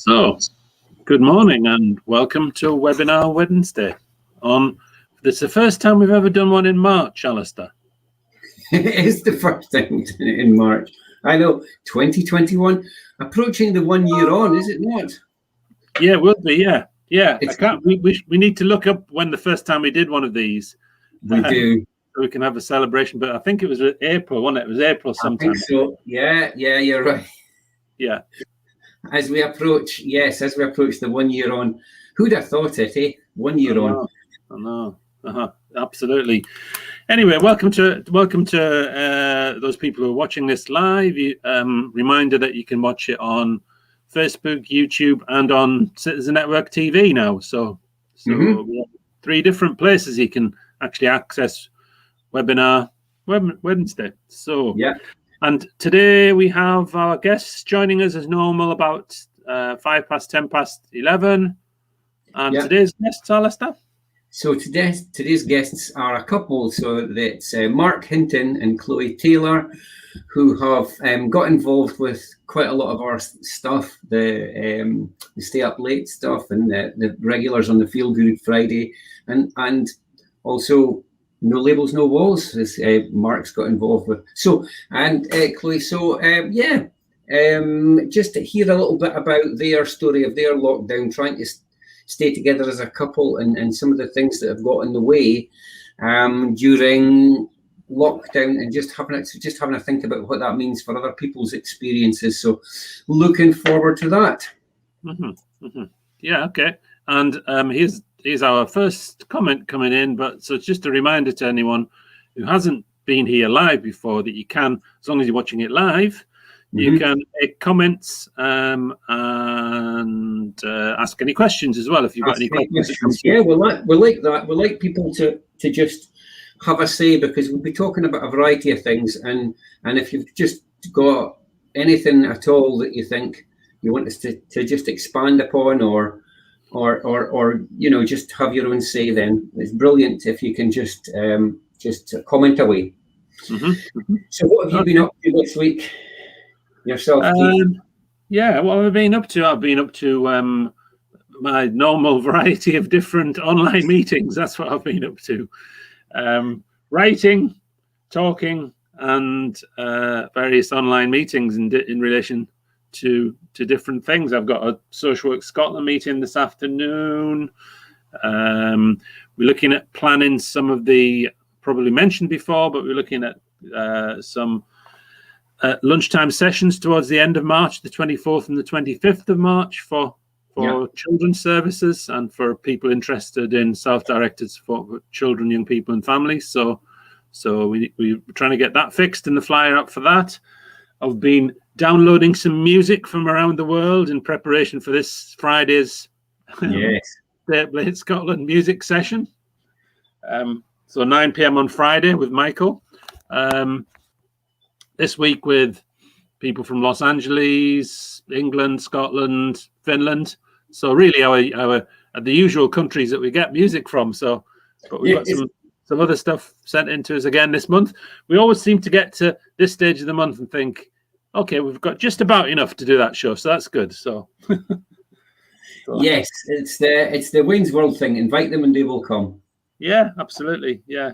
So, good morning and welcome to Webinar Wednesday. This is the first time we've ever done one in March, Alistair. It is the first time in March. I know, 2021, approaching the 1 year on, is it not? Yeah, it will be, yeah. Yeah, we need to look up when the first time we did one of these. We do. So we can have a celebration, but I think it was April, wasn't it? It was April sometime. I think so. Yeah, you're right. Yeah. As we approach the 1 year on, who'd have thought it, eh? 1 year on. I know. Absolutely. Anyway, welcome to those people who are watching this live. Reminder that you can watch it on Facebook, YouTube, and on Citizen Network TV now. So we have 3 different places you can actually access Webinar Wednesday. So yeah. And today we have our guests joining us as normal about 11:05. And today's guests, Alistair? So today's guests are a couple. So that's Mark Hinton and Chloe Taylor, who have got involved with quite a lot of our stuff, the stay up late stuff and the regulars on the Feel Good Friday, and also No Labels, No Walls, as Mark's got involved with. So, and Chloe, just to hear a little bit about their story of their lockdown, trying to stay together as a couple, and some of the things that have got in the way during lockdown, and just having a think about what that means for other people's experiences. So, looking forward to that. Yeah, okay. And here's our first comment coming in. But so it's just a reminder to anyone who hasn't been here live before that you can, as long as you're watching it live, you can make comments and ask any questions as well if you've got any questions. Yeah, we like that. We like people to just have a say, because we'll be talking about a variety of things, and if you've just got anything at all that you think you want us to just expand upon, or just have your own say, then it's brilliant if you can just comment away. So what have you been up to this week yourself, Keith? What have I been up to? I've been up to my normal variety of different online meetings. That's what I've been up to. Writing, talking, and various online meetings in relation to different things. I've got a Social Work Scotland meeting this afternoon. We're looking at planning some of the, probably mentioned before, but we're looking at some lunchtime sessions towards the end of March, the 24th and the 25th of March for children's services and for people interested in self-directed support for children, young people and families. So we're trying to get that fixed and the flyer up for that. I've been downloading some music from around the world in preparation for this Friday's Late Scotland music session. So 9 p.m. on Friday with Michael. This week with people from Los Angeles, England, Scotland, Finland. So really our the usual countries that we get music from. So, but we've got some other stuff sent into us again this month. We always seem to get to this stage of the month and think, okay, we've got just about enough to do that show, so that's good. So, yes, it's the Wayne's World thing. Invite them and they will come. Yeah, absolutely. Yeah.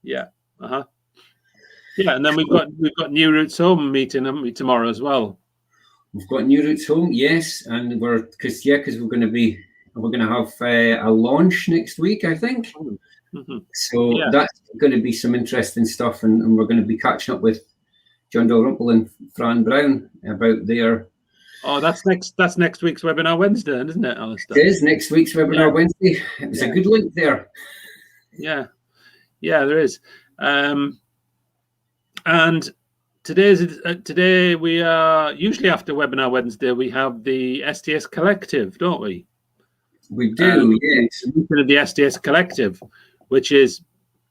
Yeah, and then we've got New Routes Home meeting, haven't we, tomorrow as well? We've got New Routes Home, yes, and because we're going to have a launch next week, I think. So that's going to be some interesting stuff, and we're going to be catching up with John Dalrymple and Fran Brown about their. Oh, that's next week's Webinar Wednesday, isn't it, Alistair? It is next week's Webinar Wednesday. It was a good link there. Yeah, there is. And today we are usually after Webinar Wednesday we have the STS Collective, don't we? We do, yes. The STS Collective, which is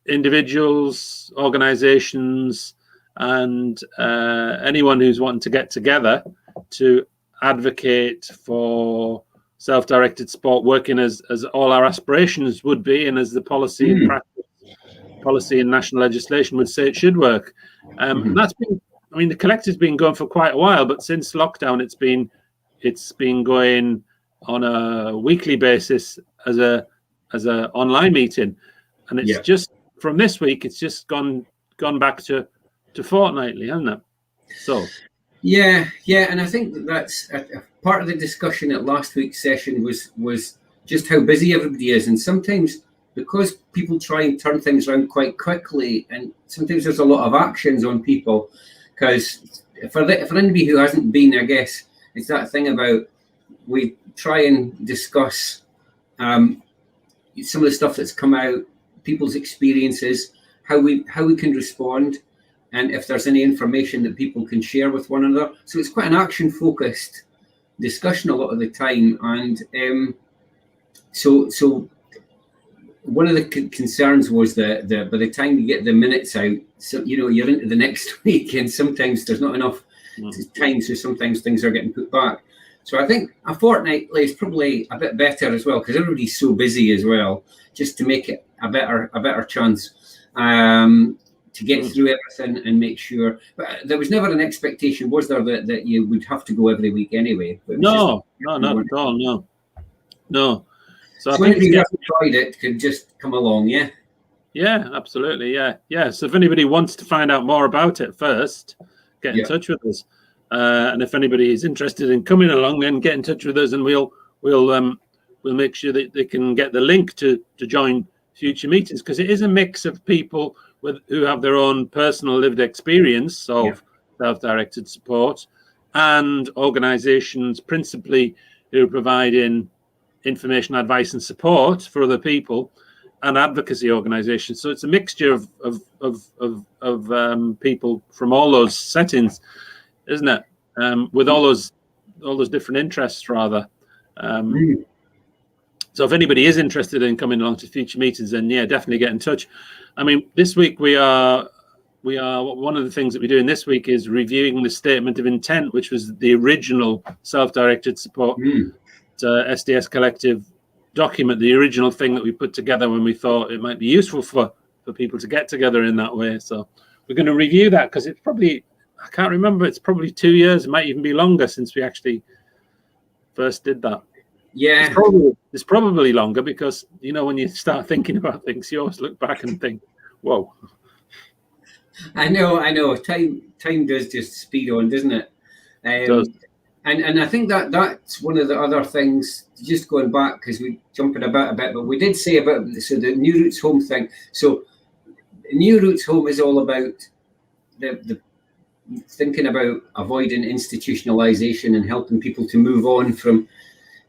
individuals, organisations, and anyone who's wanting to get together to advocate for self-directed sport, working as all our aspirations would be, and as the policy and practice, policy and national legislation would say it should work. That's been, the collective's been going for quite a while, but since lockdown, it's been it's been going on a weekly basis as a online meeting, and it's just from this week. It's just gone back to fortnightly, hasn't it? So yeah, and I think that's part of the discussion at last week's session was just how busy everybody is, and sometimes because people try and turn things around quite quickly, and sometimes there's a lot of actions on people. Because for anybody who hasn't been, I guess it's that thing about we try and discuss some of the stuff that's come out, people's experiences, how we can respond, and if there's any information that people can share with one another. So it's quite an action-focused discussion a lot of the time, and so one of the concerns was that by the time you get the minutes out, so you're into the next week, and sometimes there's not enough time, so sometimes things are getting put back. So I think a fortnightly is probably a bit better as well, because everybody's so busy as well, just to make it a better chance to get through everything and make sure. But there was never an expectation, was there, that you would have to go every week anyway? No, not at all. No. So I think anybody who hasn't tried it could just come along, yeah? Yeah, absolutely, yeah. So if anybody wants to find out more about it first, get in touch with us. And if anybody is interested in coming along, then get in touch with us, and we'll make sure that they can get the link to join future meetings, because it is a mix of people who have their own personal lived experience of self-directed support, and organisations principally who are providing information, advice, and support for other people, and advocacy organisations. So it's a mixture of people from all those settings, isn't it? With all those different interests, rather. So if anybody is interested in coming along to future meetings, then definitely get in touch. I mean, this week we are one of the things that we're doing this week is reviewing the statement of intent, which was the original self-directed support SDS Collective document, the original thing that we put together when we thought it might be useful for people to get together in that way. So we're going to review that, because it's probably, I can't remember, it's probably 2 years, it might even be longer since we actually first did that. Yeah. It's probably longer, because, when you start thinking about things, you always look back and think, whoa. I know. Time does just speed on, doesn't it? It does. And I think that's one of the other things, just going back, because we jumping about a bit, but we did say about the New Roots Home thing. So New Roots Home is all about the thinking about avoiding institutionalization and helping people to move on from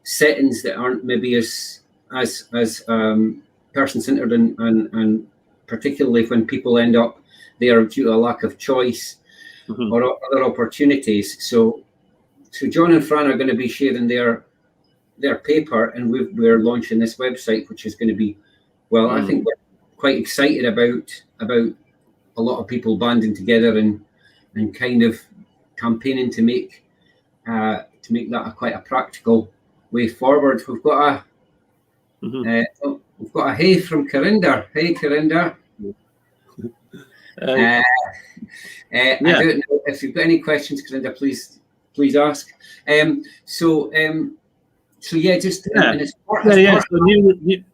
settings that aren't maybe as person-centered, and particularly when people end up there due to a lack of choice or other opportunities. So John and Fran are going to be sharing their paper, and we're launching this website, which is going to be, I think we're quite excited about a lot of people banding together and kind of campaigning to make that quite a practical way forward. We've got a hey from Carinder. Hey, Carinder. I don't know if you've got any questions, Carinder. Please ask. So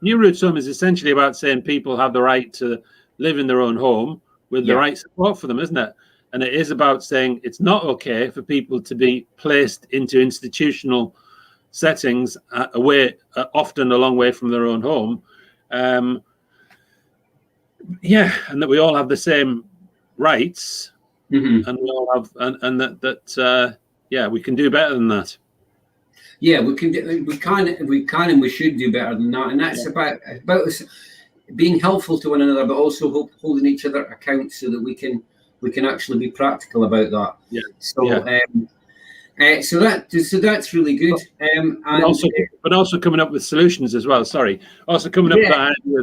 New Roots Home is essentially about saying people have the right to live in their own home with the right support for them, isn't it? And it is about saying it's not okay for people to be placed into institutional settings often a long way from their own home. And that we all have the same rights, and we all have, and that we can do better than that. Yeah, we can, and we should do better than that. And that's about us being helpful to one another, but also holding each other account, so that we can actually be practical about that. Yeah. So that's really good. But also coming up with solutions as well. Also coming up with that idea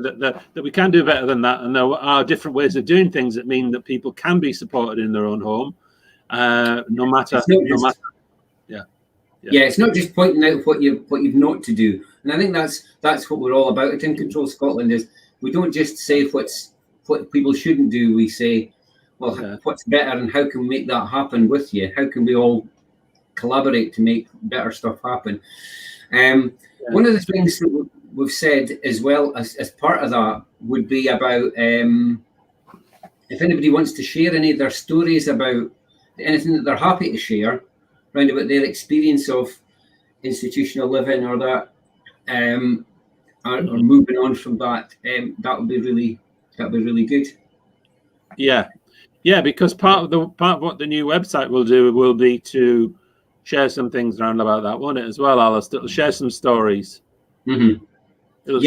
that we can do better than that, and there are different ways of doing things that mean that people can be supported in their own home, no matter. Yeah, it's not just pointing out what you've not to do, and I think that's what we're all about at In Control Scotland. Is we don't just say what people shouldn't do. We say, what's better, and how can we make that happen with you? How can we all collaborate to make better stuff happen. One of the things that we've said as well as part of that would be about if anybody wants to share any of their stories about anything that they're happy to share around about their experience of institutional living or that, or moving on from that, that would be really good. Yeah, because part of what the new website will do will be to share some things around about that, won't it, as well, Alice? It'll share some stories. Mm-hmm. It'll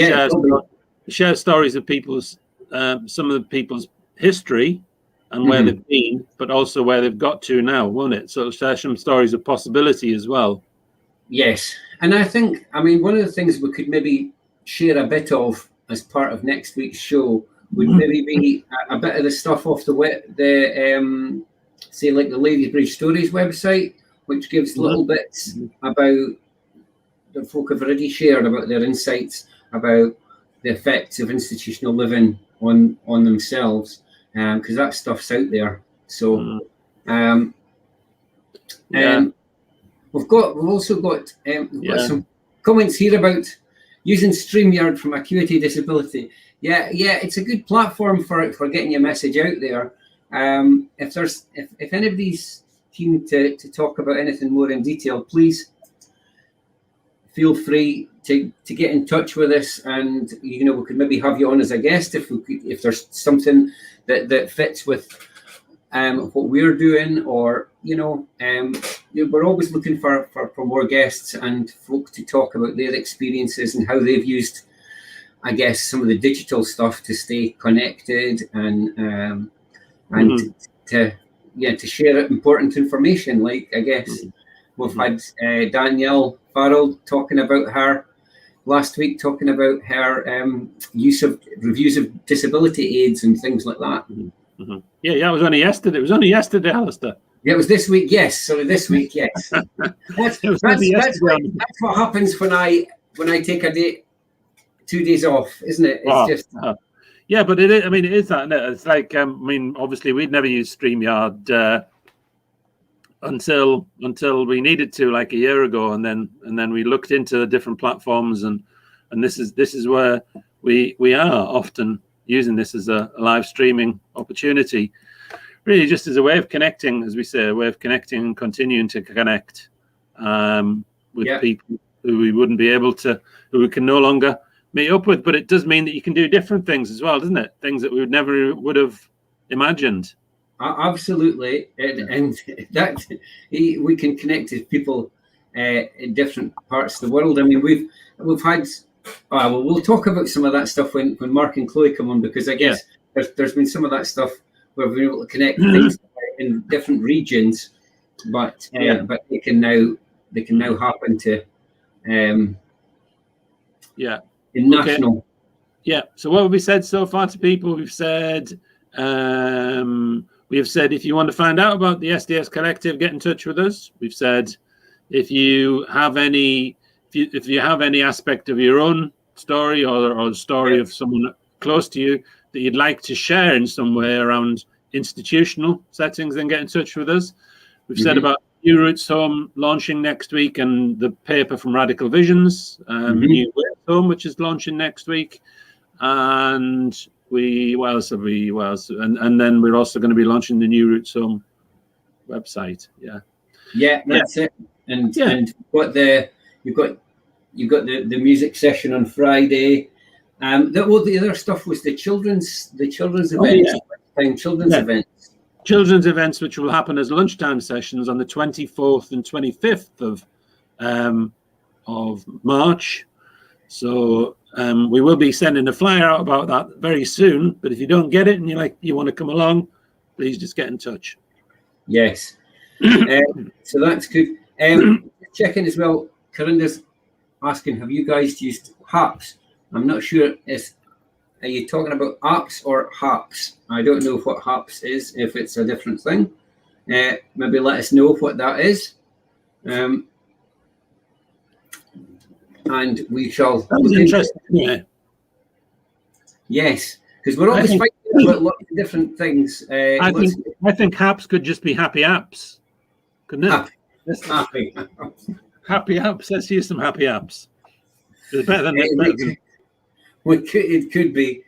share stories of people's some of the people's history and where they've been, but also where they've got to now, won't it? So it'll share some stories of possibility as well. Yes, and I think, I mean, one of the things we could maybe share a bit of as part of next week's show would maybe be a bit of the stuff off say like the Ladies Bridge Stories website, which gives little bits about the folk have already shared about their insights about the effects of institutional living on themselves, because that stuff's out there. So we've also got some comments here about using StreamYard from Acuity Disability. Yeah, it's a good platform for getting your message out there. If anybody's keen to talk about anything more in detail, please feel free to get in touch with us, and we could maybe have you on as a guest if there's something that fits with what we're doing, or we're always looking for more guests and folk to talk about their experiences and how they've used, I guess, some of the digital stuff to stay connected and to share important information. Like, I guess we've had Danielle Farrell talking about her last week, talking about her use of reviews of disability aids and things like that. Yeah, it was only yesterday. It was only yesterday, Alistair. Yeah, it was this week. Yes, sorry, this week. Yes, that's what happens when I take a day, 2 days off, isn't it? It's yeah, but it is. I mean, it is that. Isn't it? It's like obviously we'd never used StreamYard until we needed to, like a year ago, and then we looked into the different platforms, and this is where we are often using this as a live streaming opportunity, really just as a way of connecting, as we say, a way of connecting and continuing to connect with people who we wouldn't be able to, who we can no longer meet up with. But it does mean that you can do different things as well, doesn't it? Things that we would have imagined. Absolutely, and that we can connect with people in different parts of the world. I mean, we've had. We'll talk about some of that stuff when Mark and Chloe come on, because I guess there's been some of that stuff where we've been able to connect things in different regions, but they can now happen to in national. Okay. Yeah. So what have we said so far to people? We've said if you want to find out about the SDS Collective, get in touch with us. We've said if you have any aspect of your own story or the story of someone close to you that you'd like to share in some way around institutional settings, then get in touch with us. We've said about New Roots Home launching next week, and the paper from Radical Visions, New Roots Home, which is launching next week. And what else? And then we're also going to be launching the New Roots Home website. Yeah, that's it. And you've got the music session on Friday. The other stuff was the children's events. Events. Children's events, which will happen as lunchtime sessions on the 24th and 25th of March. So we will be sending a flyer out about that very soon. But if you don't get it and you want to come along, please just get in touch. Yes. So that's good. Checking as well. Corinda's asking, have you guys used HAPS? I'm not sure. Are you talking about apps or HAPS? I don't know what HAPS is, if it's a different thing. Maybe let us know what that is. And we shall. That was interesting. Yeah. Yes, because we're always fighting about lots of different things. I think HAPS could just be happy apps, couldn't it? Happy. Happy apps. Let's use some happy apps. It's better than It could be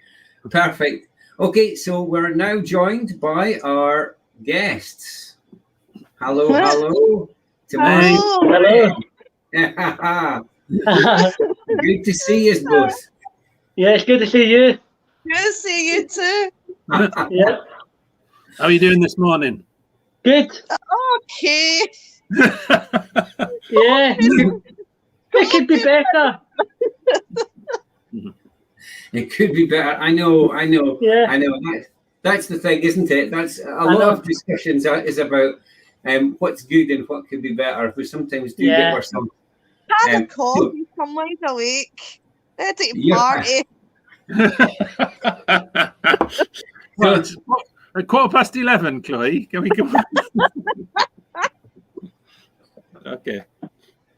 perfect. Okay, so we're now joined by our guests. Hello, hello. Hello. Good to see you both. Yeah, it's good to see you. Good to see you too. Yeah, How are you doing this morning? good. Okay. Yeah, it could be better. It could be better. I know. Yeah. I know. That's the thing, isn't it? That's a lot of discussions is about what's good and what could be better. We sometimes do get worse. Had a coffee, I'm wide awake. Ready to party. Well, it's at 11:15, Chloe. Can we go? Okay.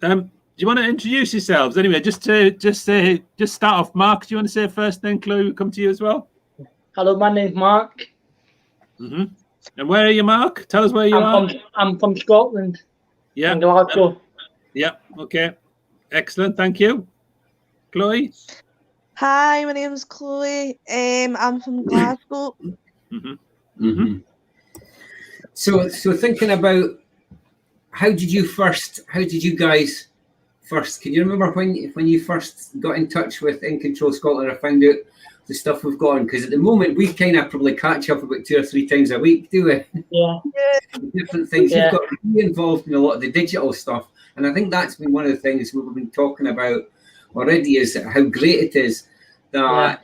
Do you want to introduce yourselves anyway? Just start off. Mark, do you want to say first? Then Chloe will come to you as well. Hello, my name's Mark. Mm-hmm. And where are you, Mark? Tell us where you are. I'm from Scotland. Yeah. In Glasgow. Yeah. Okay. Excellent. Thank you, Chloe. Hi, my name's Chloe. I'm from Glasgow. Mm-hmm. Mm-hmm. So thinking about how did you guys first? Can you remember when you first got in touch with In Control Scotland or found out the stuff we've got on? Because at the moment we kind of probably catch up about 2 or 3 times a week, do we? Yeah. Different things. Yeah. You've got to be involved in a lot of the digital stuff, and I think that's been one of the things we've been talking about already, is how great it is that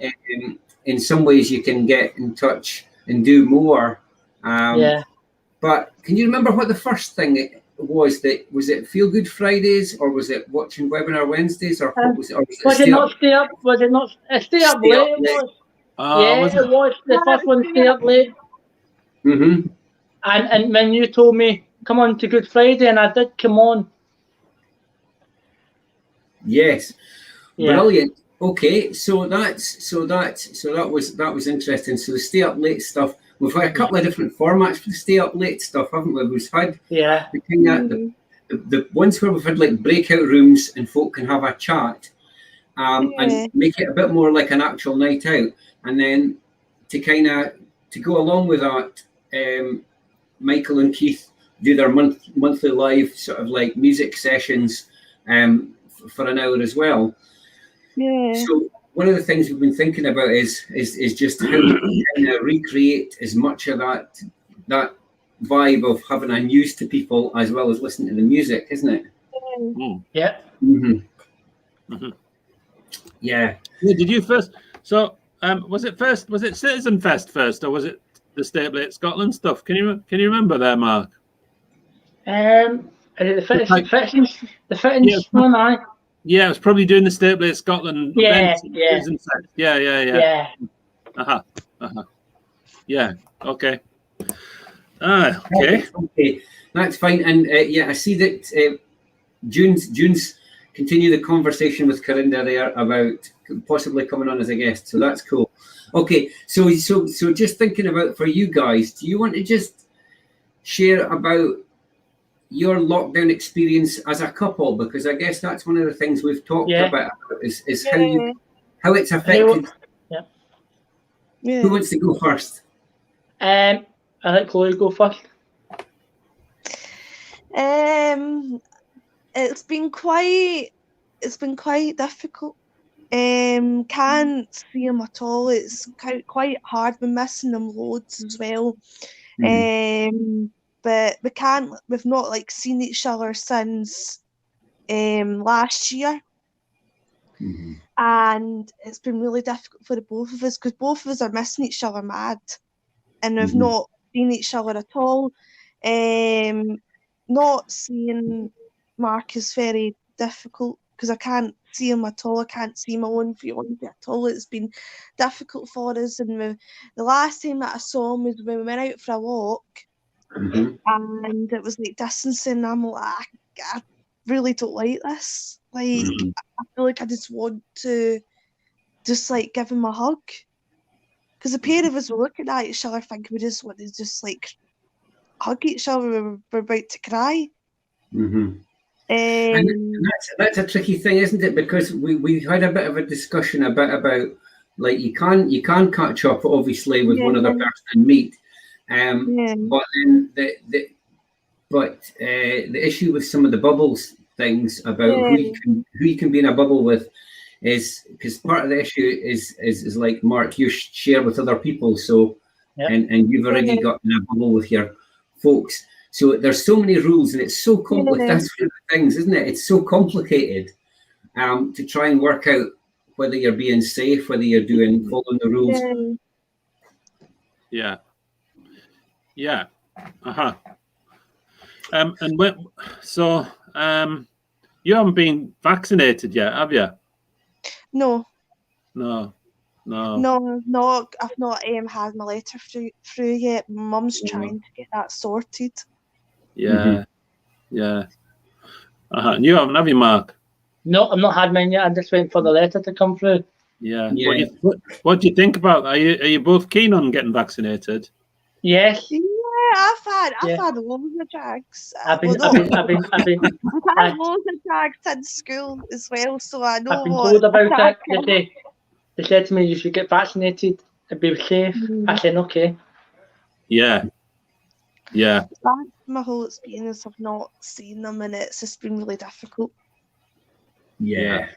in some ways you can get in touch and do more. But can you remember what the first thing was? Was it Feel Good Fridays, or was it watching Webinar Wednesdays, or what was it? Or Was it not Stay Up? Was it not Stay Up Late? It was. It was the first one. Stay Up Late. Mm-hmm. And when you told me come on to Good Friday, and I did come on. Yes. Yeah. Brilliant. Okay, so that was interesting. So the Stay Up Late stuff. We've had a couple of different formats for the Stay Up Late stuff, haven't we? We've had the ones where we've had like breakout rooms and folk can have a chat, and make it a bit more like an actual night out. And then to go along with that, Michael and Keith do their monthly live sort of like music sessions for an hour as well. Yeah. So one of the things we've been thinking about is just how to kind of recreate as much of that vibe of having a news to people as well as listening to the music, isn't it? Yeah. Mm-hmm. Mm-hmm. Yeah. Did you first? So was it Citizen Fest first, or was it the Stay Up Late Scotland stuff? Can you remember there, Mark? The fittings one, Yeah, it was probably doing the Stay Up Late Scotland event. Yeah. Yeah. Okay. Okay. Okay, that's fine. And I see that June's continue the conversation with Corinda there about possibly coming on as a guest. So that's cool. Okay, so just thinking about for you guys, do you want to just share about your lockdown experience as a couple? Because I guess that's one of the things we've talked about is how it's affected. Who wants to go first? I let Chloe go first. It's been quite difficult. Can't see him at all. It's quite hard. We're missing them loads as well. But we've not like seen each other since last year. And it's been really difficult for the both of us because both of us are missing each other mad, and we've not seen each other at all. Not seeing Mark is very difficult because I can't see him at all. I can't see my own fiance at all. It's been difficult for us. And the last time that I saw him was when we went out for a walk, and it was like distancing. I'm like, I really don't like this. Like, I feel like I just want to just like give him a hug. Because the pair of us were looking at each other thinking we just want to just like hug each other. We're about to cry. And that's a tricky thing, isn't it? Because we had a bit of a discussion about like you can catch up obviously with one other person and meet, but then the issue with some of the bubbles things about who you can be in a bubble with is because part of the issue is like Mark, you share with other people, so and you've already got in a bubble with your folks. So there's so many rules and it's so complicated. That's one of the things, isn't it? It's so complicated to try and work out whether you're being safe, whether you're following the rules. Yeah. And you haven't been vaccinated yet, have you? No. I've not had my letter through yet. My mum's trying to get that sorted. Yeah. And you haven't, have you, Mark? No, I've not had mine yet. I'm just waiting for the letter to come through. Yeah. What do you think about that? Are you both keen on getting vaccinated? Yes. Yeah, I've had loads of jags. I've had loads of jags in school as well, so I know. I've been told about it. They said to me, you should get vaccinated and be safe. I said, okay. Yeah. That's my whole experience of not seeing them, and it's just been really difficult. Yeah.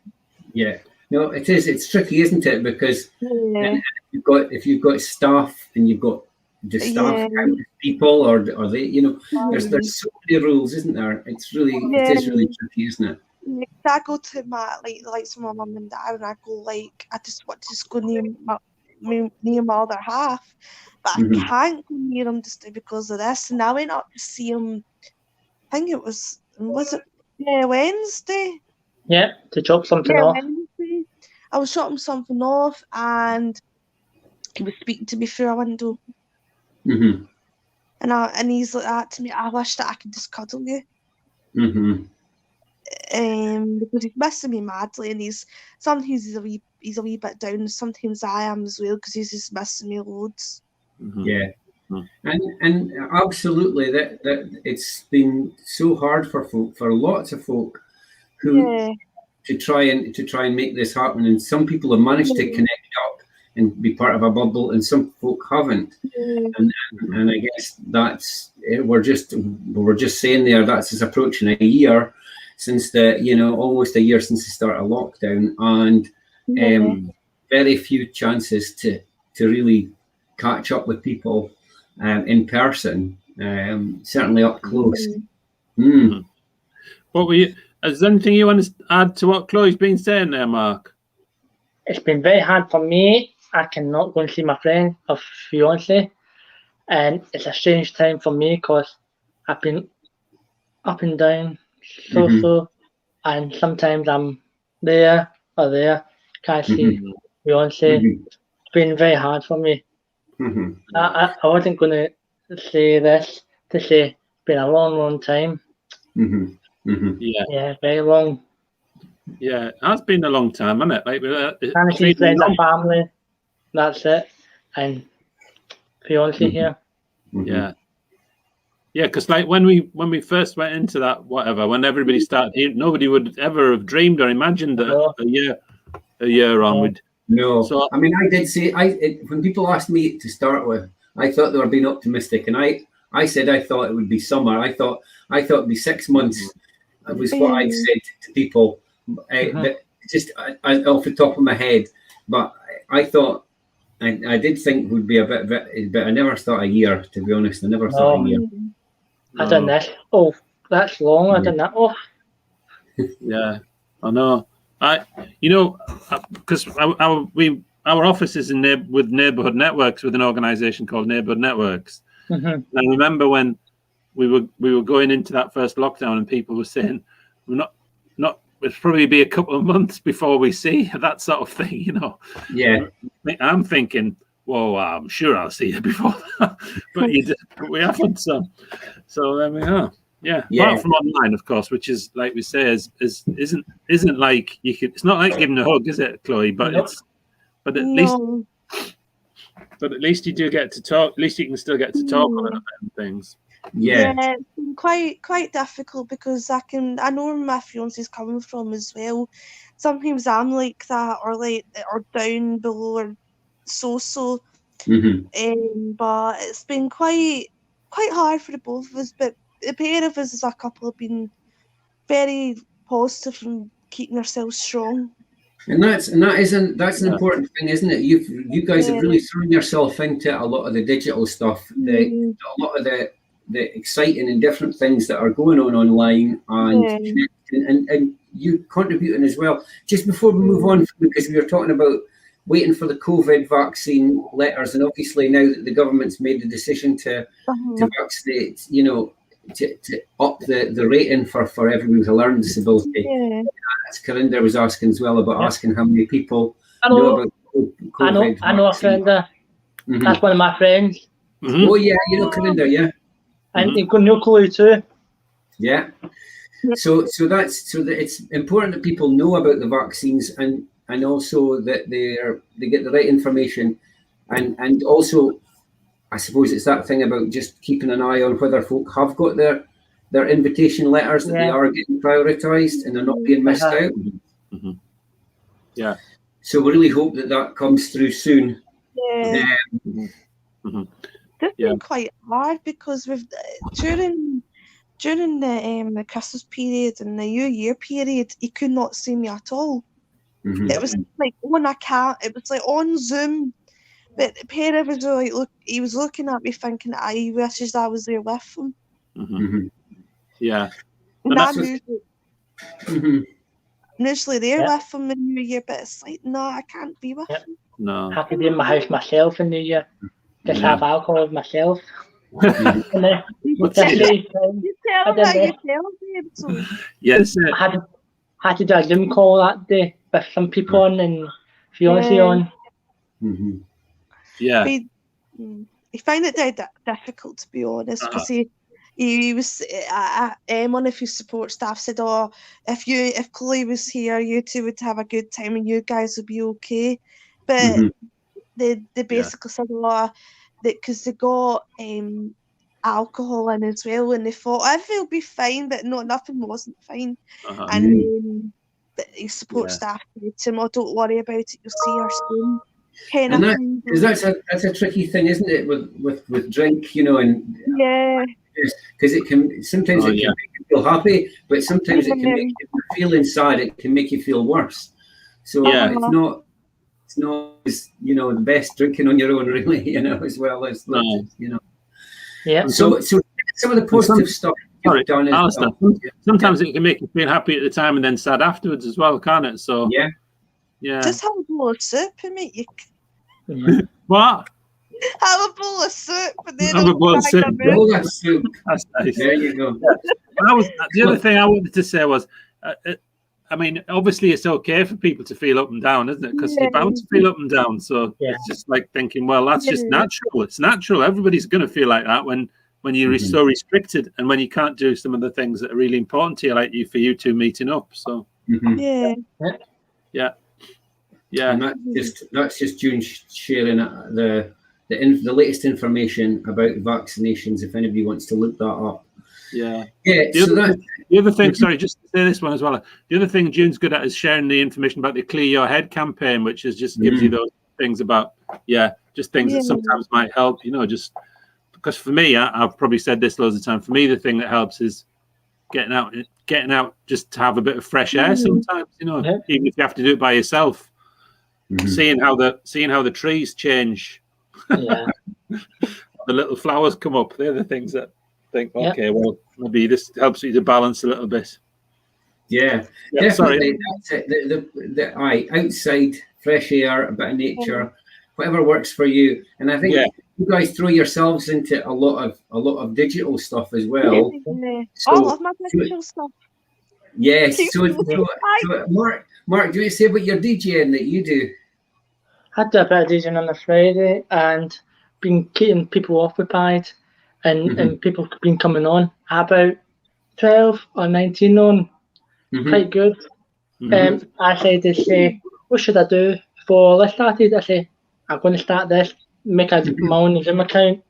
No, it is. It's tricky, isn't it? Because if you've got staff and you've got the staff people, or they, there's so many rules, isn't there? It is really tricky, isn't it? I go to my my mum and dad, and I go I just want to go near my other half, but I can't go near them just because of this. And I went up to see him. I think it was Wednesday. Yeah, to chop something off. Wednesday. I was chopping something off, and he was speaking to me through a window. And he's like that to me. I wish that I could just cuddle you. Because he's missing me madly, and sometimes he's a wee bit down. Sometimes I am as well, because he's just missing me loads. Yeah, and absolutely that it's been so hard for lots of folk who to try and make this happen, and some people have managed to connect up and be part of a bubble, and some folk haven't. And I guess that's we're just saying there that's approaching a year since almost a year since the start of lockdown, and very few chances to really catch up with people in person, certainly up close. What were you? Is there anything you want to add to what Chloe's been saying there, Mark? It's been very hard for me. I cannot go and see my friend or fiance, and it's a strange time for me because I've been up and down so, and sometimes I'm there or there, can't see fiance. It's been very hard for me. I wasn't going to say this to say it's been a long time. Yeah, very long. Yeah, it has been a long time, hasn't it? Can't see friends and family. That's it. And fiance here. Yeah, because when we first went into that when everybody started, nobody would ever have dreamed or imagined that a year on would. No, so I mean, I did say when people asked me to start with, I thought they were being optimistic, and I said I thought it would be summer. I thought it'd be 6 months. That was what I said to people, just off the top of my head. But I thought I did think it would be a bit, but I never thought a year. To be honest, I never thought a year. I done this. Oh, that's long. I done that. Oh, yeah, I know. Because our office is with Neighbourhood Networks, with an organisation called Neighbourhood Networks. And I remember when we were going into that first lockdown, and people were saying, "We're not. It'll probably be a couple of months before we see that sort of thing." Yeah. I'm thinking, "Whoa, I'm sure I'll see it before that," but we haven't. So there we are. Yeah. Apart from online, of course, which is like we say, isn't like you could. It's not like giving a hug, is it, Chloe? But at least you do get to talk. At least you can still get to talk about things. Yeah. it's been quite difficult because I know where my fiance's coming from as well. Sometimes I'm like that, or down below, or so. But it's been quite hard for the both of us. But the pair of us as a couple have been very positive and keeping ourselves strong. And that's an important thing, isn't it? You guys have really thrown yourself into a lot of the digital stuff, a lot of the exciting and different things that are going on online, and you contributing as well. Just before we move on, because we were talking about waiting for the COVID vaccine letters, and obviously now that the government's made the decision to vaccinate, to up the rating for everyone with a learning disability. As Karinda was asking as well about asking how many people know about COVID. I know a friend. That's one of my friends. Oh yeah, Karinda, yeah. And you've got no clue too. Yeah. So that it's important that people know about the vaccines and also that they get the right information, and also I suppose it's that thing about just keeping an eye on whether folk have got their invitation letters, that they are getting prioritised and they're not being missed out. Yeah. So we really hope that comes through soon. Yeah. It's been quite hard because during the Christmas period and the New Year period, he could not see me at all. It was like on it was like on Zoom. But the pair of us were like, he was looking at me thinking, I wishes I was there with him. Yeah. And I'm usually there with him in New Year, but it's like, no, I can't be with him. No. I have to be in my house myself in New Year. Just have alcohol myself. You tell him how you feel, Yes. I had to do a Zoom call that day with some people on and fiance on. Yeah. He found it very difficult, to be honest, because he was one of his support staff said, "Oh, if Chloe was here, you two would have a good time and you guys would be okay." But they basically said a lot that because they got alcohol in as well, and they thought everything will be fine, but no, nothing wasn't fine. And his support staff said to him, "Oh, don't worry about it. You'll see her soon." And that's a tricky thing, isn't it, with drink, and because it can sometimes make you feel happy, but sometimes it can make you feel inside. It can make you feel worse. So it's not the best drinking on your own, really, as well as Yeah. So some of the positive stuff you've done is sometimes it can make you feel happy at the time and then sad afterwards as well, can't it? So yeah. Just have a bowl of soup and make you. What? Have a bowl of soup, and then have a bowl of soup. That's nice. There you go. The other thing I wanted to say was, I mean, obviously it's okay for people to feel up and down, isn't it? Because you're bound to feel up and down. So it's just like thinking, well, that's just natural. It's natural. Everybody's going to feel like that when you're so restricted and when you can't do some of the things that are really important to you, like for you two meeting up. So yeah, and that's just June sharing the latest information about vaccinations. If anybody wants to look that up, The other thing, sorry, just to say this one as well. The other thing June's good at is sharing the information about the Clear Your Head campaign, which is just gives you those things about just things that sometimes might help. Just because for me, I've probably said this loads of times. For me, the thing that helps is getting out just to have a bit of fresh air sometimes. Even if you have to do it by yourself. Seeing how the trees change, the little flowers come up. They're the things that think, okay, well, maybe this helps you to balance a little bit. Yeah, definitely. That's it. The outside, fresh air, a bit of nature, whatever works for you. And I think you guys throw yourselves into a lot of digital stuff as well. I love my digital stuff. Yes. So Mark, do you say about your DJing that you do? I do a bit of DJing on a Friday and been keeping people occupied and people have been coming on. About 12 or 19 on. Quite good. I said to say, what should I do before I started? I say, I'm going to start this, make my own Zoom account,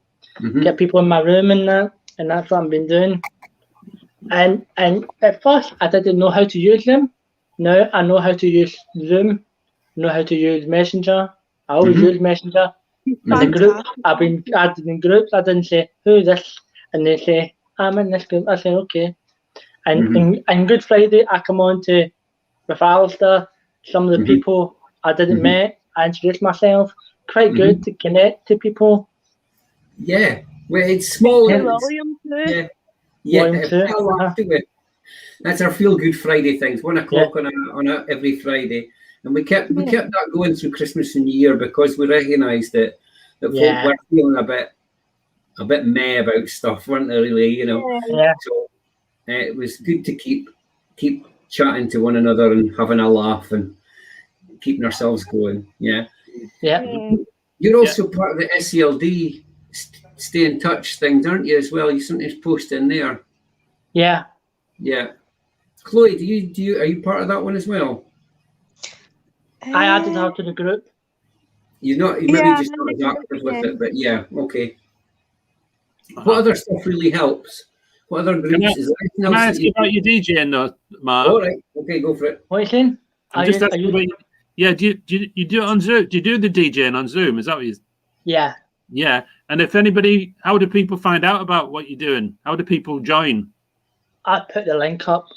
get people in my room and that, and that's what I've been doing. And at first, I didn't know how to use them. Now I know how to use Zoom, know how to use Messenger. I always use Messenger. And the group, I've been added in groups. I didn't say, who's this? And they say, I'm in this group. I say, okay. And Good Friday, I come on to with Alistair, some of the people I didn't met. I introduced myself. Quite good to connect to people. Yeah, well, it's small. William too. Yeah. That's our Feel Good Friday things. 1 o'clock on a every Friday, and we kept that going through Christmas and New Year because we recognised that folk were feeling a bit meh about stuff, weren't they? Really, you know. Yeah. So it was good to keep chatting to one another and having a laugh and keeping ourselves going. Yeah. Yeah. You're also part of the SELD stay in touch things, aren't you, as well? You sometimes post in there. Yeah. Yeah. Chloe, do you are you part of that one as well? I added her to the group. You're not maybe just not as active with it, but yeah, okay. What other stuff really helps? What other groups is there anything else? Can I ask you about your DJing though, Mark? All right, okay, go for it. What are you saying? I'm just asking about do you do it on Zoom? Do you do the DJing on Zoom? Is that what you? Yeah. Yeah. And if anybody, how do people find out about what you're doing? How do people join? I put the link up.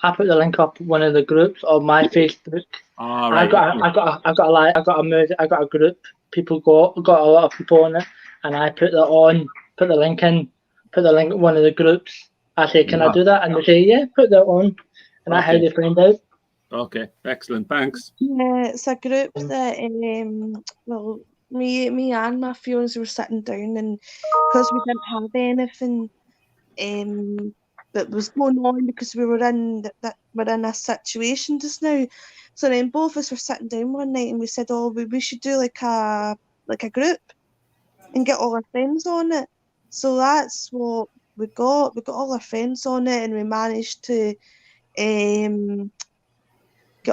One of the groups on my Facebook. Oh, right. I got a group. People got a lot of people on it, and I put the link in one of the groups. I say, can I do that? And they say, yeah, put that on, and that's how they find out. Okay, excellent. Thanks. Yeah, it's a group that well, me and my friends were sitting down, and because we didn't have anything that was going on because we were in a situation just now. So then both of us were sitting down one night and we said, oh, we should do like a group and get all our friends on it. So that's what we got. We got all our friends on it, and we managed to get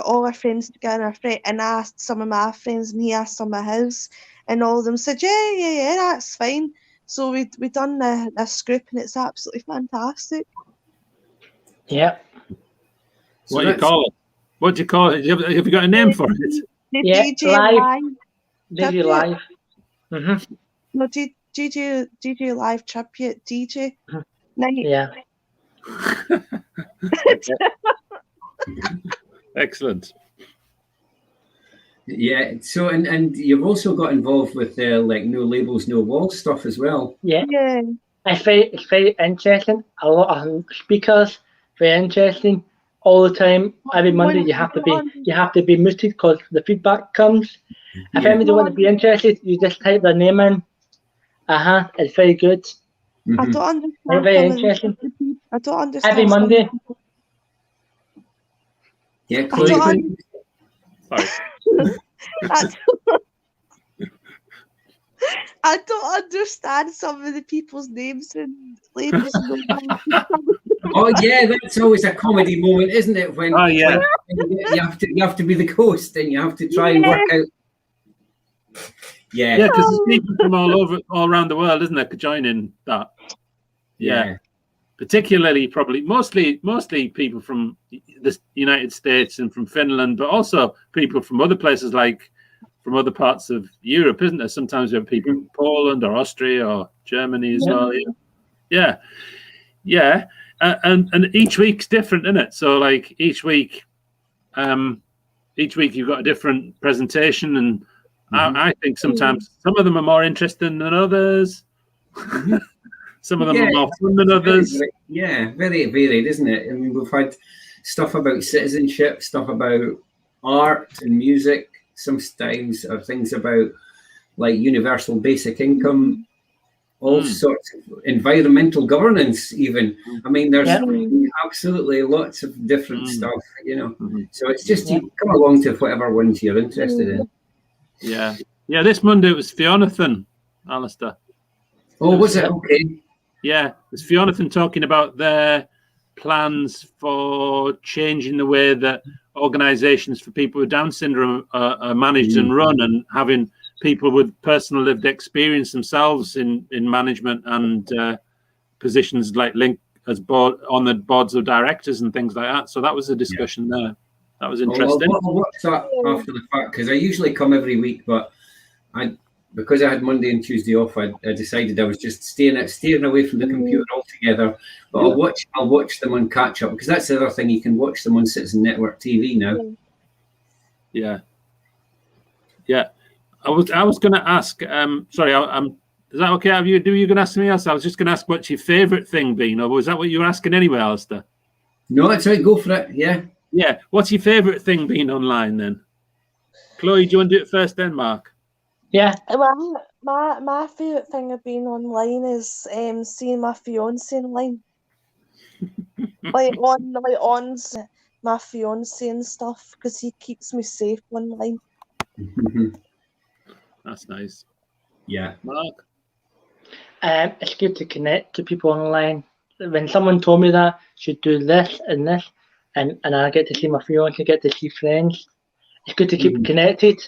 all our friends together. And I asked some of my friends, and he asked some of his, and all of them said, yeah, that's fine. So we done this group, and it's absolutely fantastic. Yeah. What do you call it? What do you call it? Have you got a name for it? Yeah, DJ Live. DJ Live. No, DJ Live Tribute. DJ Night. Yeah. Excellent. Yeah. So and you've also got involved with like No Labels, No Walls stuff as well. Yeah. Yeah. It's very interesting. A lot of speakers. Very interesting. All the time, every Monday you have to be muted because the feedback comes. If anybody want to be interested, you just type their name in. It's very good. I don't understand. Very interesting. I don't understand. Every Monday. Yeah, Sorry. I don't understand some of the people's names and labels. Oh yeah, that's always a comedy moment, isn't it? When you have to be the host and you have to try and work out. Yeah, because there's people from all around the world, isn't there, joining that? Yeah. Particularly, probably mostly people from the United States and from Finland, but also people from other places, like from other parts of Europe, isn't there? Sometimes we have people from Poland or Austria or Germany as well. Yeah. And each week's different, isn't it? So like each week you've got a different presentation, and I think sometimes some of them are more interesting than others. Some of them are more fun than others. Very varied, isn't it? I mean, we've had stuff about citizenship, stuff about art and music, sometimes are things about like universal basic income, all sorts of environmental governance even. I mean, there's absolutely lots of different stuff, you know. So it's just you come along to whatever ones you're interested in. Yeah, this Monday it was Fionathan, Alistair. Oh, was it? Okay. Yeah, it's Fionathan talking about their plans for changing the way that organisations for people with Down syndrome are managed and run, and having people with personal lived experience themselves in management and positions like link as board on the boards of directors and things like that. So that was a discussion there. That was interesting. I'll watch that after the fact, because I usually come every week, but because I had Monday and Tuesday off, I decided I was just staying away from the computer altogether. But I'll watch them on catch up, because that's the other thing, you can watch them on Citizen Network TV now. Yeah. I was going to ask. Sorry, is that okay? You going to ask me else? I was just going to ask what's your favourite thing been, or was that what you were asking anyway, Alistair? No, that's right. Go for it. Yeah. Yeah. What's your favourite thing been online then? Chloe, do you want to do it first then, Mark? Yeah. Well, my favourite thing of being online is seeing my fiance online. on my fiance and stuff, because he keeps me safe online. That's nice. Yeah. Mark? It's good to connect to people online. When someone told me that, should do this and this, and I get to see my fiance, get to see friends. It's good to keep connected.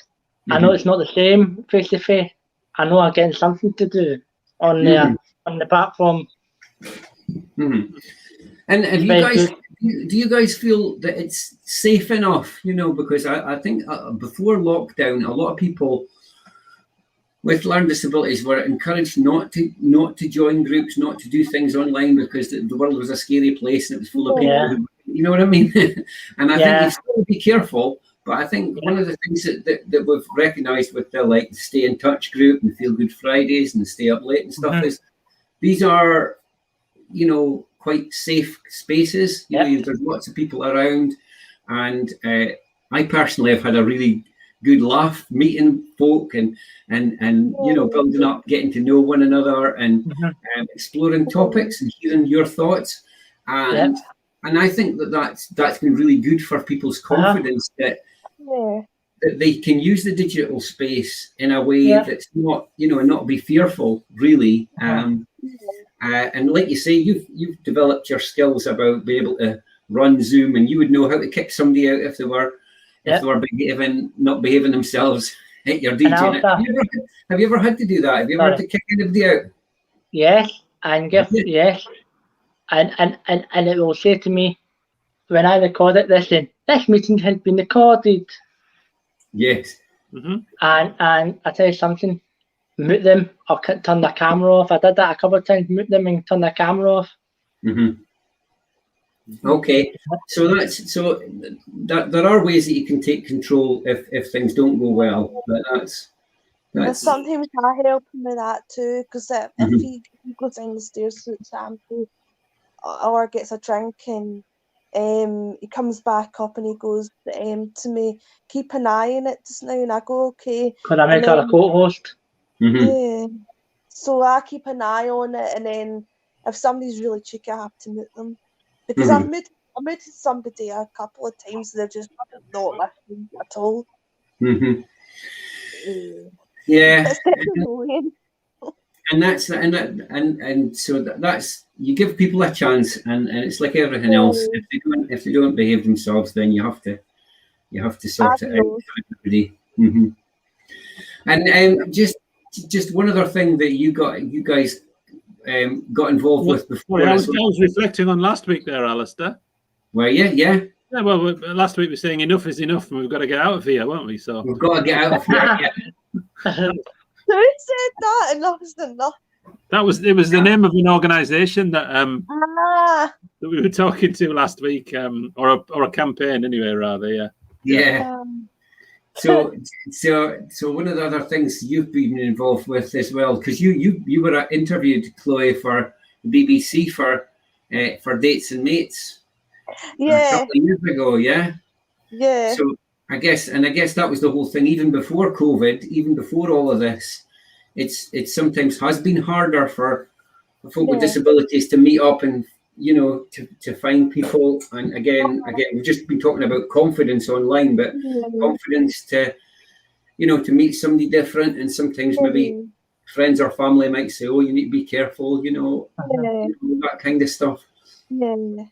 I know it's not the same face to face. I know I'm getting something to do on the platform. And have you guys, do you guys feel that it's safe enough? Because I think before lockdown, a lot of people with learning disabilities were encouraged not to join groups, not to do things online, because the world was a scary place and it was full of people. Who, you know what I mean? And I think you've still got to be careful. But I think one of the things that we've recognised with the Stay in Touch group and Feel Good Fridays and Stay Up Late and stuff is these are, quite safe spaces. There's lots of people around, and I personally have had a really good laugh meeting folk and building up, getting to know one another and exploring topics and hearing your thoughts. And I think that's been really good for people's confidence that they can use the digital space in a way that's not, not be fearful, really. And like you say, you've developed your skills about being able to run Zoom, and you would know how to kick somebody out if they were not behaving themselves at your DJ. Have you ever had to do that? Have you ever had to kick anybody out? Yes, and yes, and it will say to me when I record it, this meeting has been recorded. Yes. And I tell you something, mute them or turn the camera off. I did that a couple of times, mute them and turn the camera off. Okay, so there are ways that you can take control if things don't go well, but that's sometimes I help him with that too, because if he goes down the stairs, for example, or gets a drink and he comes back up and he goes to me, keep an eye on it just now, and I go, okay. Could I make her a co-host? Yeah. So I keep an eye on it, and then if somebody's really cheeky, I have to mute them. Because I've muted somebody a couple of times, they're just not listening at all. Yeah. It's annoying. And so that's, you give people a chance, and it's like everything else. If they don't behave themselves, then you have to sort it out for everybody. And just one other thing that you guys got involved with before. I was reflecting on last week there, Alistair. Were you? Yeah. Yeah, well, last week we were saying enough is enough, and we've got to get out of here, weren't we? So we've got to get out of here. Yeah. Who said that? Enough is enough. It was the name of an organisation that that we were talking to last week, or a campaign anyway, rather. Yeah. So one of the other things you've been involved with as well, because you were interviewed, Chloe, for the BBC for Dates and Mates. Yeah. A couple of years ago, yeah. Yeah. So I guess that was the whole thing. Even before COVID, even before all of this, it sometimes has been harder for folk with disabilities to meet up and to find people. And again, we've just been talking about confidence online, but confidence to meet somebody different. And sometimes maybe friends or family might say, "Oh, you need to be careful," that kind of stuff. Yeah.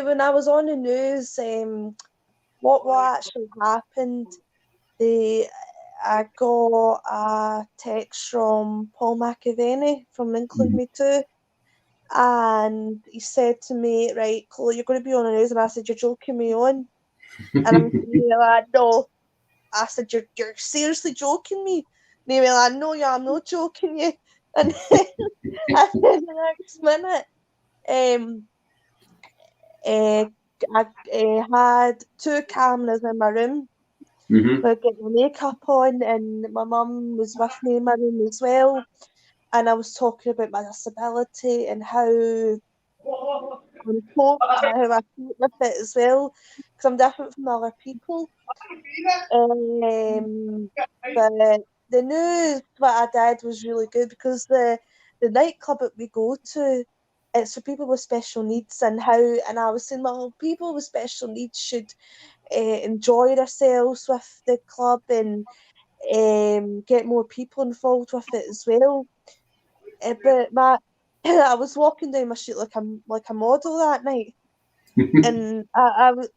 When I was on the news, what actually happened? I got a text from Paul McAvenny from England Me Too, and he said to me, right, Chloe, you're going to be on the news. And I said, you're joking me on. And I'm like, no. I said, you're seriously joking me? And he was like, no, yeah, I'm not joking you. And then, and then the next minute, I had 2 cameras in my room. Mm-hmm. I get my makeup on, and my mum was with me in my room as well. And I was talking about my disability and how I'm coped and how I cope with it as well, because I'm different from other people. But the news what I did was really good, because the nightclub that we go to, it's for people with special needs, and I was saying, well, people with special needs should enjoy themselves with the club and get more people involved with it as well. But I was walking down my street like a model that night, and I was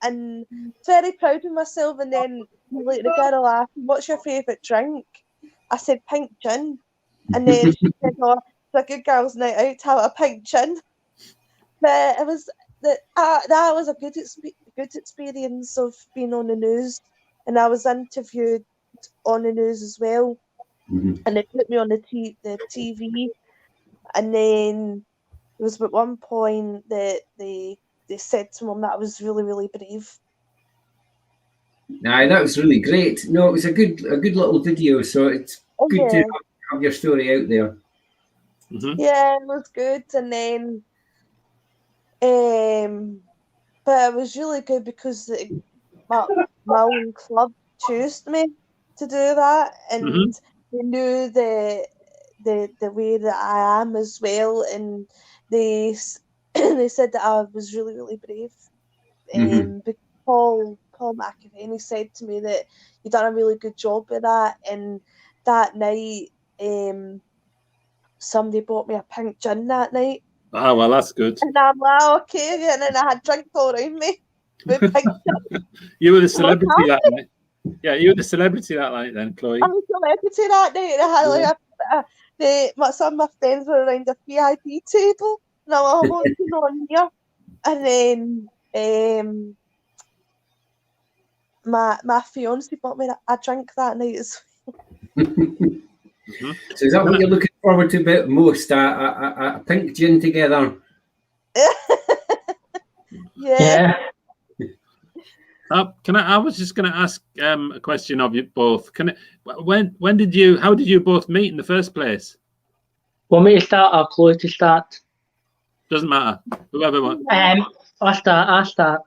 very proud of myself. And then like the girl asked, "What's your favourite drink?" I said pink gin, and then she said, "Oh, it's a good girls' night out to have a pink gin." But it was that was a good experience of being on the news, and I was interviewed on the news as well, and they put me on the TV, and then there was at one point that they said to Mum that I was really, really brave. Aye, that was really great. No, it was a good little video, so it's good to have your story out there. Mm-hmm. Yeah, it was good. And then but it was really good because my own club chose me to do that, and they knew the way that I am as well, and they said that I was really, really brave. Because Paul McAvaney said to me that you done a really good job with that, and that night somebody bought me a pink gin that night. Oh, well, that's good. And I'm like, okay, and then I had drinks all around me with pink gin. You were the celebrity that night. Yeah, you were the celebrity that night then, Chloe. I was a celebrity that night, and I had like some of my friends were around a VIP table, and I'm like, what's going on here? And then my fiance bought me a drink that night as well. So is that what you're looking forward to about most? A pink gin together? Yeah. I was just going to ask a question of you both. How did you both meet in the first place? Want me to start or Chloe to start? Doesn't matter. Whoever wants. I start.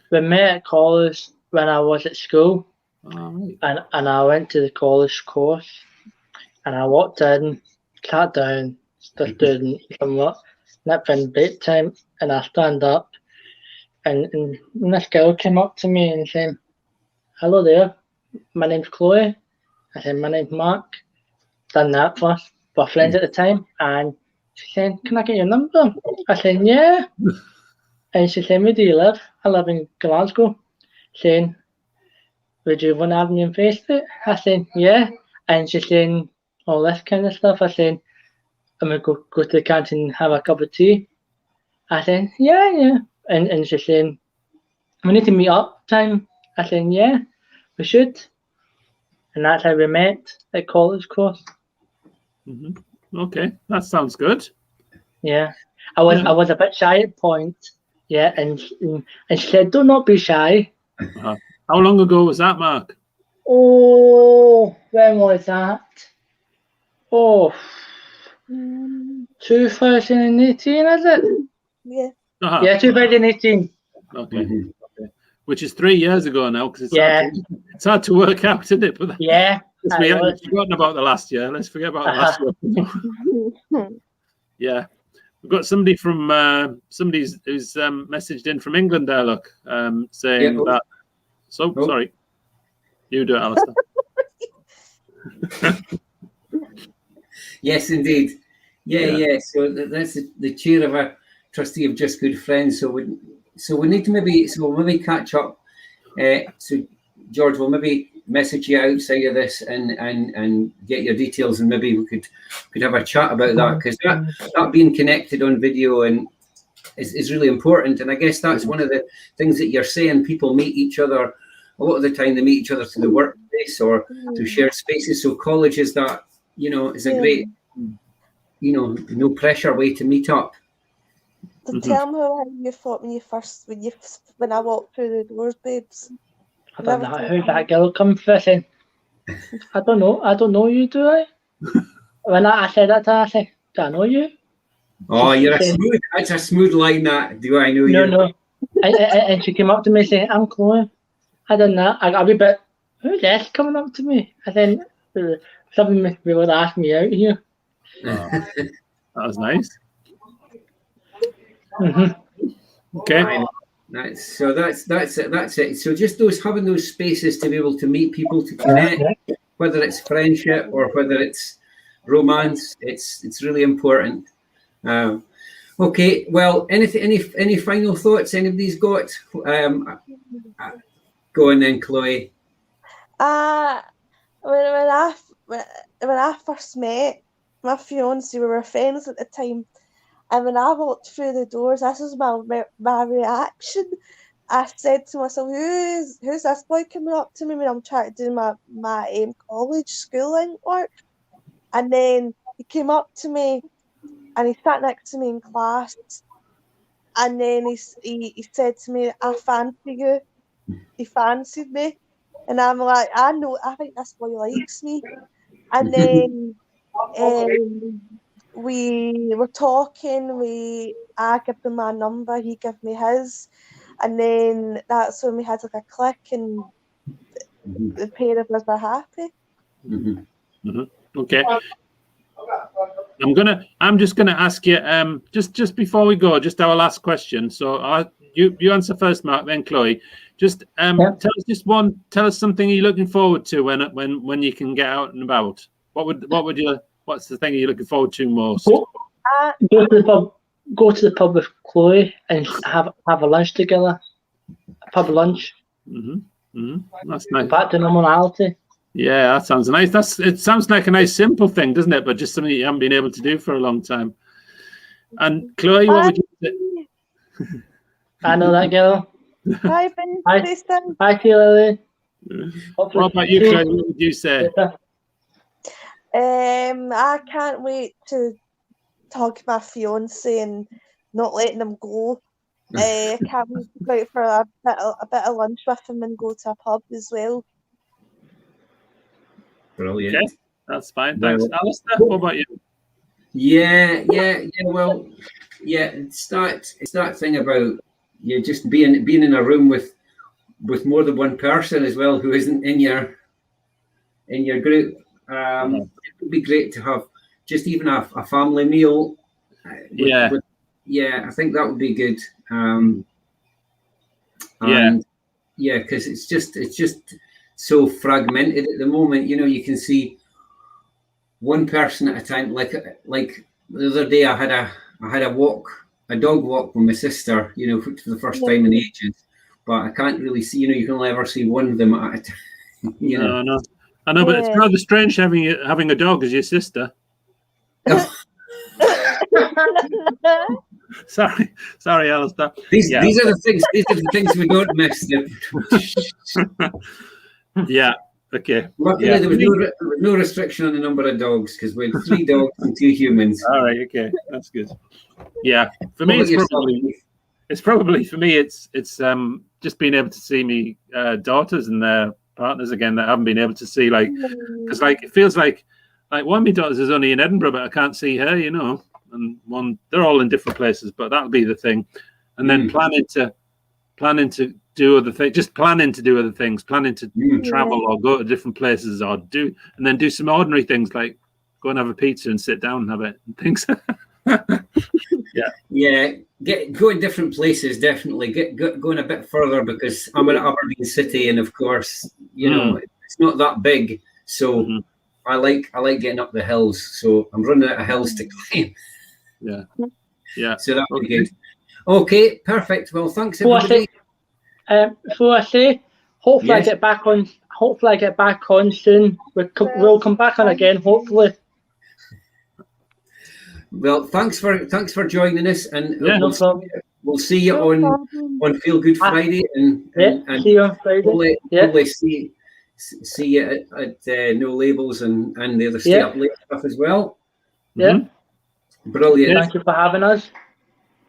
We met at college when I was at school, right. and I went to the college course, and I walked in, sat down, started doing somewhat, and it been break time, and I stand up, and this girl came up to me and said, "Hello there, my name's Chloe." I said, "My name's Mark." Done that first. We're friends at the time, and she said, "Can I get your number?" I said, "Yeah." And she said, "Where do you live?" "I live in Glasgow." Saying, "Would you want to add me on Facebook?" I said, "Yeah." And she saying all this kind of stuff. I said, "I'm gonna go to the canteen and have a cup of tea." I said, "Yeah." And she saying, "We need to meet up time." I said, "Yeah, we should." And that's how we met at college course. Okay, that sounds good. Yeah, I was a bit shy at point. Yeah, and she said, "Do not be shy." How long ago was that, Mark? Oh, when was that? Oh, 2018, is it? Yeah. Yeah, 2018. Okay. Which is 3 years ago now, because it's hard to work out, isn't it? But we've forgotten about the last year. Let's forget about the last year. Yeah. We've got somebody from who's messaged in from England there, look, saying that. So sorry. You do it, Alistair. Yes, indeed. Yeah. So that's the chair of a trustee of Just Good Friends. So we need to maybe catch up. So George, we'll maybe message you outside of this and get your details, and maybe we could have a chat about that, because that being connected on video and is really important. And I guess that's one of the things that you're saying. People meet each other a lot of the time. They meet each other through the workplace or through shared spaces. So college is that, is a great, no pressure way to meet up. So tell me how you thought when I walked through the doors, babes. I don't know how that girl come first. I don't know you, do I? When I said that to her, I said, do I know you? Oh, that's a smooth line, that. Do I know you? No. And she came up to me and said, I'm Chloe. I done that. I got a wee bit, who's this coming up to me? And then something would ask me out here. That was nice. Okay. That's it. So just having those spaces to be able to meet people, to connect, whether it's friendship or whether it's romance, it's really important. Okay, well, any final thoughts anybody's got? Go on then, Chloe. When I first met my fiance, we were friends at the time, and when I walked through the doors, this was my reaction. I said to myself, "Who's this boy coming up to me when I'm trying to do my college schooling work?" And then he came up to me, and he sat next to me in class, and then he said to me, "I fancy you." He fancied me, and I'm like, I think this boy likes me. And then we were talking. I gave him my number, he gave me his, and then that's when we had like a click, and the pair of us were happy. Okay. I'm just gonna ask you just before we go, just our last question. So you answer first, Mark, then Chloe. Just tell us something you're looking forward to when you can get out and about. What's the thing you're looking forward to most? Go to the pub with Chloe and have a lunch together. A pub lunch. That's nice. Back to normality. Yeah, that sounds nice. It sounds like a nice simple thing, doesn't it? But just something you haven't been able to do for a long time. And Chloe, what would you say? I know that girl. Hi, Ben. Hi, Lily. What about you, Chloe? What would you say? I can't wait to talk to my fiance and not letting him go. I can't wait to go out for a bit of lunch with him and go to a pub as well. Brilliant. Okay, that's fine. Thanks. Alistair, what about you? Yeah. Well, it's that thing about you just being in a room with more than one person as well who isn't in your group. It would be great to have just even a family meal. I think that would be good. Because it's just so fragmented at the moment. You can see one person at a time. Like the other day, I had a dog walk with my sister. For the first time in ages. But I can't really see. You can only ever see one of them at a time. No. I know, but it's rather strange having a dog as your sister. Sorry, Alistair. These are the things we don't miss. Yeah. Okay. Luckily, there was no restriction on the number of dogs because we had 3 dogs and 2 humans. All right. Okay, that's good. Yeah. For me, it's probably just being able to see me daughters and their partners again that I haven't been able to see, because it feels like one of my daughters is only in Edinburgh, but I can't see her, and one, they're all in different places, but that'll be the thing. And then planning to do other things, just planning to do other things, planning to travel or go to different places and then do some ordinary things like go and have a pizza and sit down and have it and things. Go in different places, definitely. Going a bit further because I'm in Aberdeen City, and of course, it's not that big, so I like getting up the hills. So I'm running out of hills to climb. Yeah. So that would be good. Okay, perfect. Well, thanks everybody. Before I say, Hopefully Yes. I get back on. Hopefully I get back on soon. We'll come back on again. Hopefully. Well, thanks for joining us, and Yeah. No problem. we'll see you No on problem. Feel Good Friday, and See you on Friday. we'll see you at No Labels and the other Stay Up Late stuff as well. Yeah. Brilliant. Thank you for having us.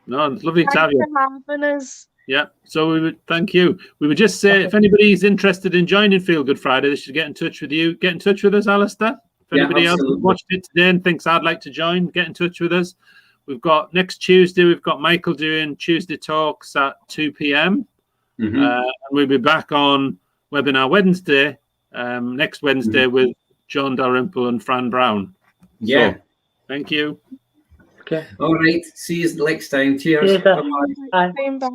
No, it's lovely to have Thanks you. for having us. Yeah. So we would thank you. We would just say if anybody's interested in joining Feel Good Friday, they should get in touch with you. Get in touch with us, Alistair. If anybody else has watched it today and thinks I'd like to join, get in touch with us. We've got next Tuesday, we've got Michael doing Tuesday talks at 2 p.m. And we'll be back on webinar Wednesday, next Wednesday with John Dalrymple and Fran Brown. Yeah. So, thank you. Okay. All right. See you next time. Cheers. Cheers. Bye-bye. Bye. Bye.